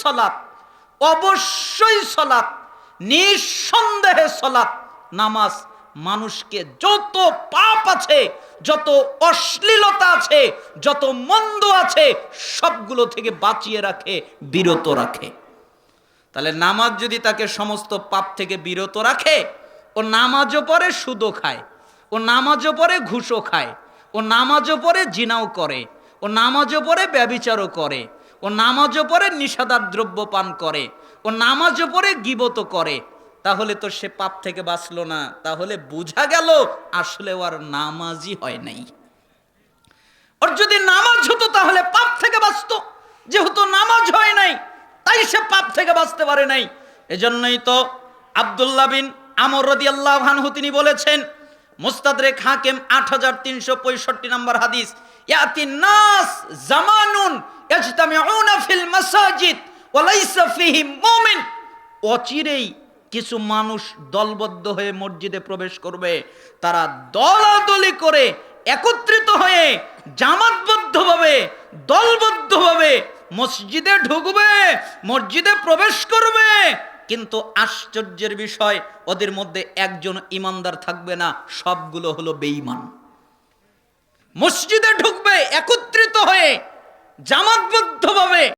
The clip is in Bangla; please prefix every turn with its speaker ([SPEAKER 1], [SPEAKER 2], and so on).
[SPEAKER 1] সলাৎ, অবশ্যই সলাৎ, নিঃসন্দেহে সলাৎ, নামাজ মানুষকে যত পাপ আছে, যত অশ্লীলতা আছে, যত মন্দ আছে সবগুলো থেকে বাঁচিয়ে রাখে, বিরত রাখে। তাহলে নামাজ যদি তাকে সমস্ত পাপ থেকে বিরত রাখে, ও নামাজও পড়ে সুদও খায়, ও নামাজও পড়ে ঘুষও খায়, ও নামাজও পড়ে জিনাও করে, ও নামাজও পড়ে ব্যভিচারও করে, ও নামাজও পড়ে নিষেধার দ্রব্য পান করে, ও নামাজও পড়ে গীবত করে, তাহলে তো সে পাপ থেকে বাঁচলো না। তাহলে বোঝা গেল আসলে ওর নামাজই হয় নাই। ওর যদি নামাজ হতো তাহলে পাপ থেকে বাঁচতো, যেহেতু নামাজ হয় নাই তাই সে পাপ থেকে বাঁচতে পারে নাই। এজন্যই তো আব্দুল্লাহ বিন আমর রাদিয়াল্লাহু আনহু তিনি বলেছেন, মুস্তাদরেক হাকিম 8365 নম্বর হাদিস, ইয়াতিন নাস জামানুন ইয়াজতামিউনা ফিল মাসাজিদ ওয়া লাইসা ফিহি মুমিন। অচিরেই কিছু মানুষ দলবদ্ধ হয়ে মসজিদে প্রবেশ করবে, তারা দলাদলি করে একত্রিত হয়ে জামাতবদ্ধভাবে দলবদ্ধভাবে মসজিদে ঢুকবে, মসজিদে প্রবেশ করবে, কিন্তু আশ্চর্যের বিষয় ওদের মধ্যে একজন ইমানদার থাকবে না, সবগুলো হলো বেঈমান। মসজিদে ঢুকবে একত্রিত হয়ে জামাতবদ্ধভাবে,